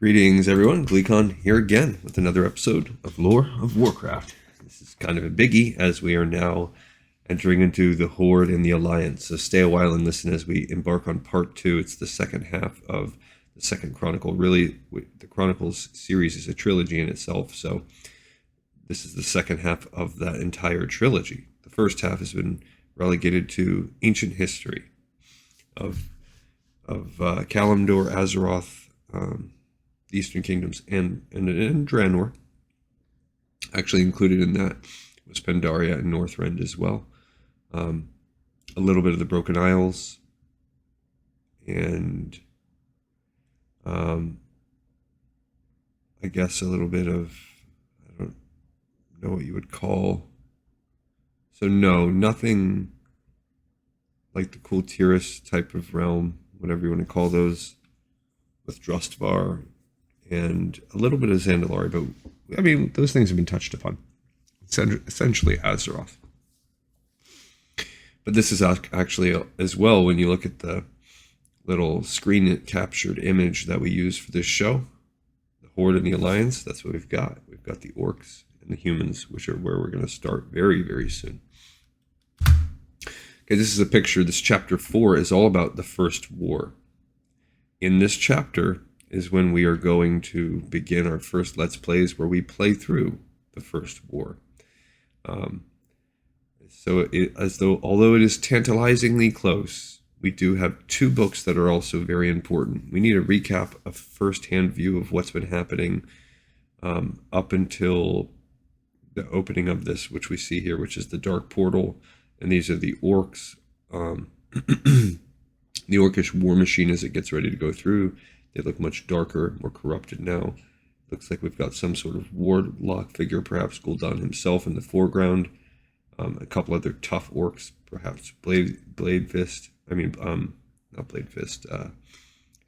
Greetings, everyone. Gleekon here again with another episode of Lore of Warcraft. This is kind of a biggie as we are now entering into the Horde and the Alliance. So stay a while and listen as we embark on part 2. It's the second half of the second Chronicle. Really, the Chronicles series is a trilogy in itself. So this is the second half of that entire trilogy. The first half has been relegated to ancient history of Kalimdor, Azeroth, Eastern Kingdoms, and Draenor. Actually included in that was Pandaria and Northrend as well. A little bit of the Broken Isles, and I guess a little bit of, I don't know what you would call. So no, nothing like the Kultiris type of realm, whatever you want to call those, with Drustvar, and a little bit of Zandalari, but I mean, those things have been touched upon. It's essentially Azeroth. But this is actually as well, when you look at the little screen captured image that we use for this show, the Horde and the Alliance, that's what we've got. We've got the orcs and the humans, which are where we're going to start very, very soon. Okay, this is a picture. This chapter 4 is all about the First War. In this chapter is when we are going to begin our first Let's Plays where we play through the First War. Although it is tantalizingly close, we do have 2 books that are also very important. We need a recap, a first-hand view of what's been happening up until the opening of this, which we see here, which is the Dark Portal, and these are the orcs. The orcish war machine as it gets ready to go through. They look much darker, more corrupted now. Looks like we've got some sort of warlock figure, perhaps Gul'dan himself in the foreground. A couple other tough orcs, perhaps Blade Fist. Not Blade Fist.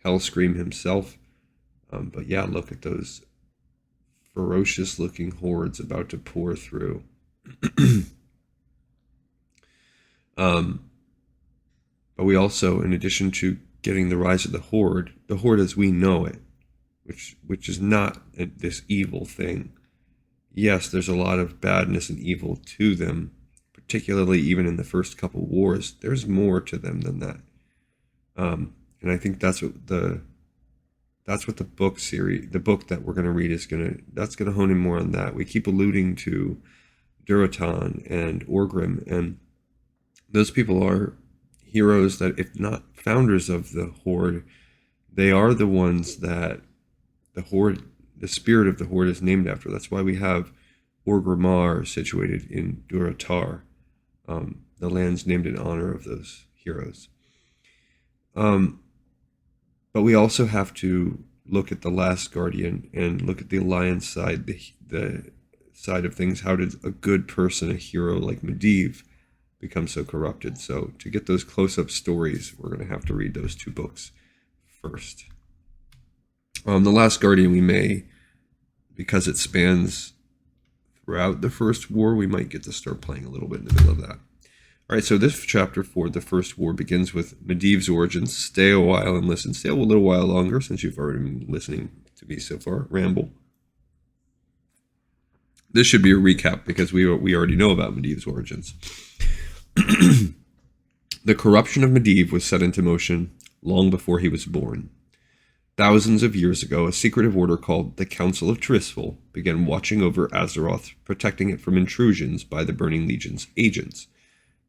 Hellscream himself. But yeah, look at those ferocious looking hordes about to pour through. But we also, in addition to getting the rise of the Horde as we know it, which is not this evil thing. Yes, there's a lot of badness and evil to them, particularly even in the first couple wars. There's more to them than that, and I think that's what the book series, the book that we're going to read is going to hone in more on that. We keep alluding to Durotan and Orgrim, and those people are heroes that, if not founders of the Horde, they are the ones that the spirit of the Horde is named after. That's why we have Orgrimmar situated in Durotar, the lands named in honor of those heroes. But we also have to look at the Last Guardian and look at the Alliance side, the side of things. How did a good person, a hero like Medivh, become so corrupted? So to get those close-up stories, we're going to have to read those 2 books first. The Last Guardian, we may, because it spans throughout the First War, we might get to start playing a little bit in the middle of that. All right, so this chapter 4, the First War, begins with Medivh's origins. Stay a while and listen. Stay a little while longer, since you've already been listening to me so far ramble. This should be a recap because we already know about Medivh's origins. The corruption of Medivh was set into motion long before he was born. Thousands of years ago, a secretive order called the Council of Trisfel began watching over Azeroth, protecting it from intrusions by the Burning Legion's agents.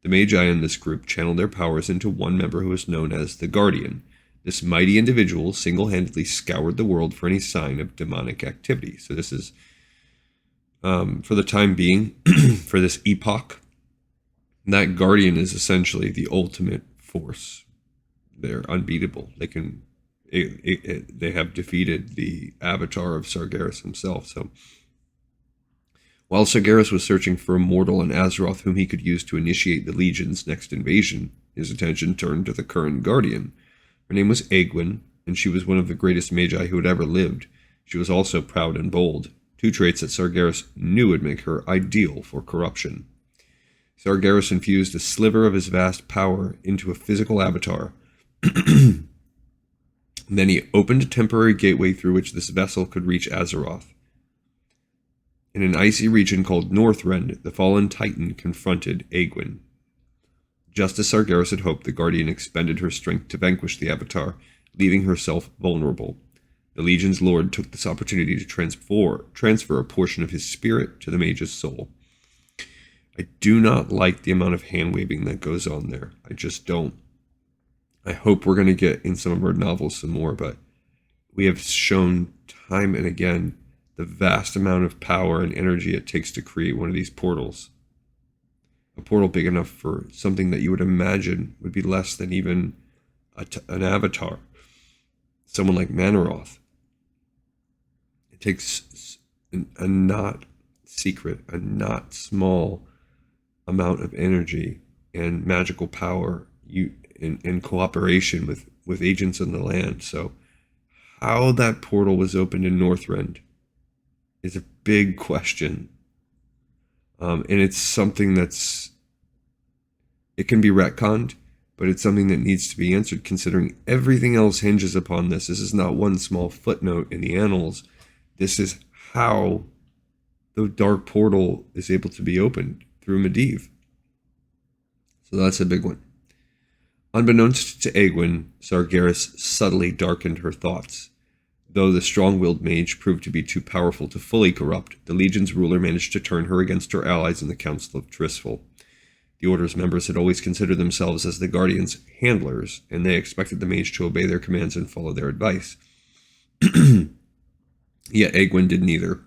The Magi in this group channeled their powers into one member who was known as the Guardian. This mighty individual single-handedly scoured the world for any sign of demonic activity. So this is, for the time being, for this epoch, that Guardian is essentially the ultimate force. They're unbeatable. They have defeated the avatar of Sargeras himself. So while Sargeras was searching for a mortal in Azeroth whom he could use to initiate the Legion's next invasion, his attention turned to the current Guardian. Her name was Egwene, and she was one of the greatest Magi who had ever lived. She was also proud and bold, 2 traits that Sargeras knew would make her ideal for corruption. Sargeras infused a sliver of his vast power into a physical avatar And then he opened a temporary gateway through which this vessel could reach Azeroth. In an icy region called Northrend, the fallen Titan confronted Aegwynn. Just as Sargeras had hoped, the Guardian expended her strength to vanquish the Avatar, leaving herself vulnerable. The Legion's Lord took this opportunity to transfer a portion of his spirit to the mage's soul. I do not like the amount of hand-waving that goes on there. I just don't. I hope we're going to get in some of our novels some more, but we have shown time and again the vast amount of power and energy it takes to create one of these portals. A portal big enough for something that you would imagine would be less than even an avatar. Someone like Manaroth. It takes a not secret, a not small amount of energy and magical power in cooperation with agents in the land. So how that portal was opened in Northrend is a big question. And it's something it can be retconned, but it's something that needs to be answered considering everything else hinges upon this. This is not one small footnote in the annals. This is how the dark portal is able to be opened through Medivh. So that's a big one. Unbeknownst to Aegwynn, Sargeras subtly darkened her thoughts. Though the strong-willed mage proved to be too powerful to fully corrupt, the Legion's ruler managed to turn her against her allies in the Council of Tristful. The Order's members had always considered themselves as the Guardian's handlers, and they expected the mage to obey their commands and follow their advice. Yet Aegwynn did neither.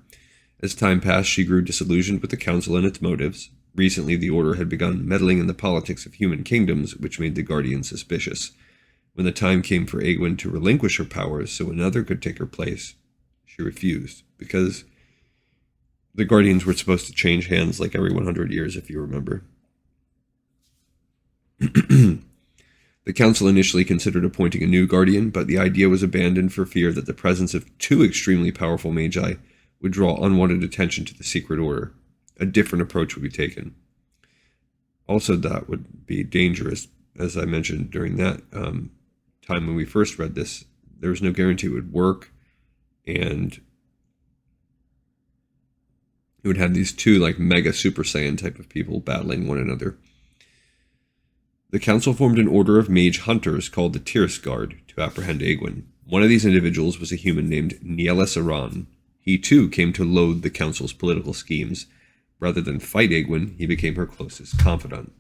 As time passed, she grew disillusioned with the Council and its motives. Recently, the Order had begun meddling in the politics of human kingdoms, which made the Guardian suspicious. When the time came for Aegwynn to relinquish her powers so another could take her place, she refused, because the Guardians were supposed to change hands like every 100 years, if you remember. The Council initially considered appointing a new Guardian, but the idea was abandoned for fear that the presence of two extremely powerful magi would draw unwanted attention to the Secret Order. A different approach would be taken. Also, that would be dangerous, as I mentioned during that time when we first read this. There was no guarantee it would work, and it would have these two like mega Super Saiyan type of people battling one another. The Council formed an order of mage hunters called the Tyr's Guard to apprehend Aegwynn. One of these individuals was a human named Nielis Aran. He too came to loathe the Council's political schemes. Rather than fight Aegwynn, he became her closest confidant.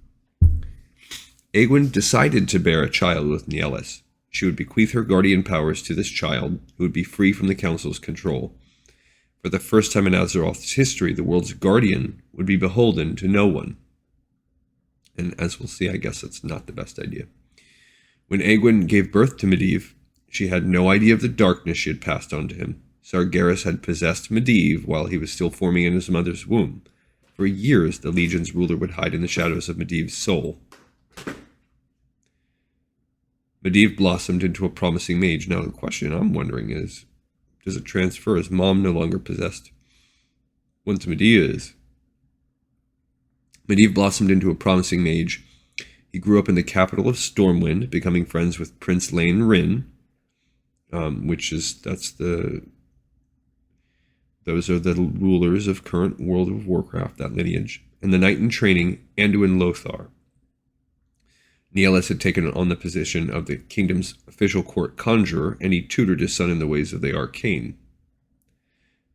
Aegwynn decided to bear a child with Nielis. She would bequeath her guardian powers to this child, who would be free from the Council's control. For the first time in Azeroth's history, the world's guardian would be beholden to no one. And as we'll see, I guess that's not the best idea. When Aegwynn gave birth to Medivh, she had no idea of the darkness she had passed on to him. Sargeras had possessed Medivh while he was still forming in his mother's womb. For years, the Legion's ruler would hide in the shadows of Medivh's soul. Medivh blossomed into a promising mage. Now the question I'm wondering is, does it transfer? Is mom no longer possessed once Medivh is? Medivh blossomed into a promising mage. He grew up in the capital of Stormwind, becoming friends with Prince Lane Rin, those are the rulers of current World of Warcraft, that lineage, and the knight in training, Anduin Lothar. Nielis had taken on the position of the kingdom's official court conjurer, and he tutored his son in the ways of the arcane.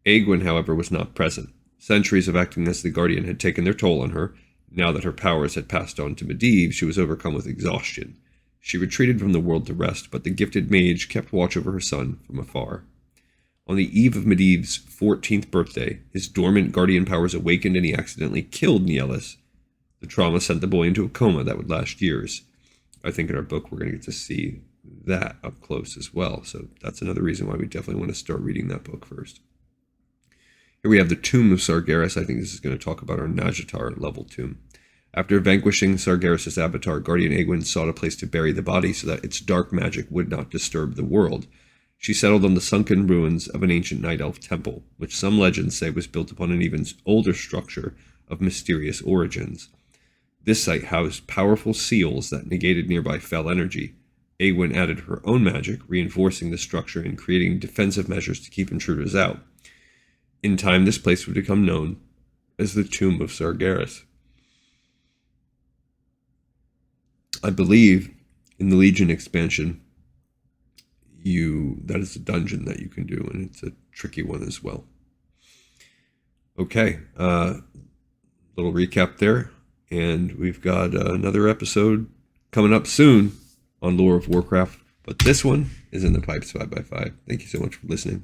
Aegwynn, however, was not present. Centuries of acting as the guardian had taken their toll on her. Now that her powers had passed on to Medivh, she was overcome with exhaustion. She retreated from the world to rest, but the gifted mage kept watch over her son from afar. On the eve of Medivh's 14th birthday, his dormant guardian powers awakened and he accidentally killed Nielis. The trauma sent the boy into a coma that would last years. I think in our book we're going to get to see that up close as well, so that's another reason why we definitely want to start reading that book first. Here we have the Tomb of Sargeras. I think this is going to talk about our Nazjatar level tomb. After vanquishing Sargeras' avatar, Guardian Aegwynn sought a place to bury the body so that its dark magic would not disturb the world. She settled on the sunken ruins of an ancient night elf temple, which some legends say was built upon an even older structure of mysterious origins. This site housed powerful seals that negated nearby fell energy. Aegwynn added her own magic, reinforcing the structure and creating defensive measures to keep intruders out. In time, this place would become known as the Tomb of Sargeras. I believe in the Legion expansion, that is a dungeon that you can do, and it's a tricky one as well. Okay, little recap there, and we've got another episode coming up soon on Lore of Warcraft, but this one is in the pipes 5x5. Thank you so much for listening.